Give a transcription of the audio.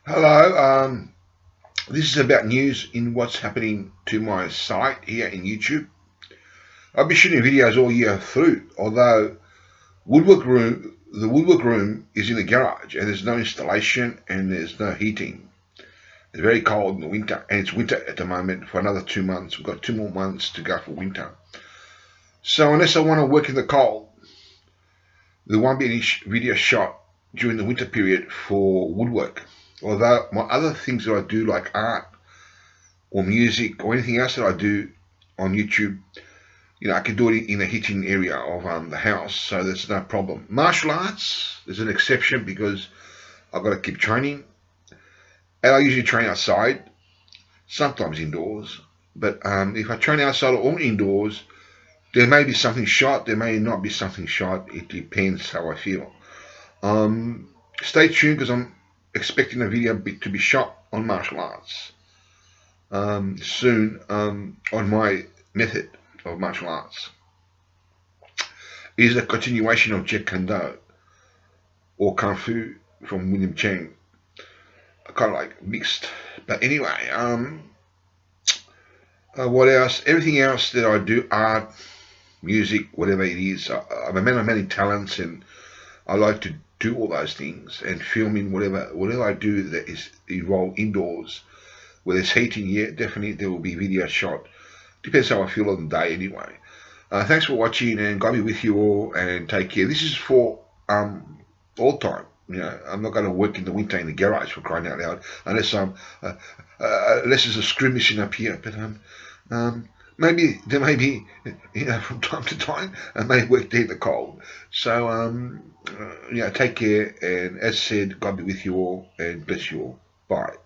Hello, this is about news in what's happening to my site here in YouTube. I've been shooting videos all year through, although the woodwork room is in the garage and there's no installation and there's no heating. It's very cold in the winter, and it's winter at the moment for another 2 months. We've got 2 more months to go for winter. So unless I want to work in the cold, there won't be any video shot during the winter period for woodwork. Although my other things that I do, like art or music or anything else that I do on YouTube, I can do it in the heating area of the house, so there's no problem. Martial arts is an exception because I've got to keep training, and I usually train outside, sometimes indoors. But if I train outside or indoors, there may be something shot, there may not be something shot. It depends how I feel. Stay tuned because I'm expecting a video to be shot on martial arts soon on my method of martial arts. It is a continuation of Jeet Kune Do or Kung Fu from William Chang. Kind of like mixed. But anyway, what else? Everything else that I do, art, music, whatever it is, I'm a man of many talents, and I like to do all those things and filming whatever I do that is involved indoors. Where there's heating, yeah, definitely there will be video shot. Depends how I feel on the day anyway. Thanks for watching, and God be with you all, and take care. This is for all time. I'm not going to work in the winter in the garage, for crying out loud, unless there's a screw machine up here. But maybe there may be, from time to time, I may work there in the cold. So take care, and as said, God be with you all, and bless you all. Bye.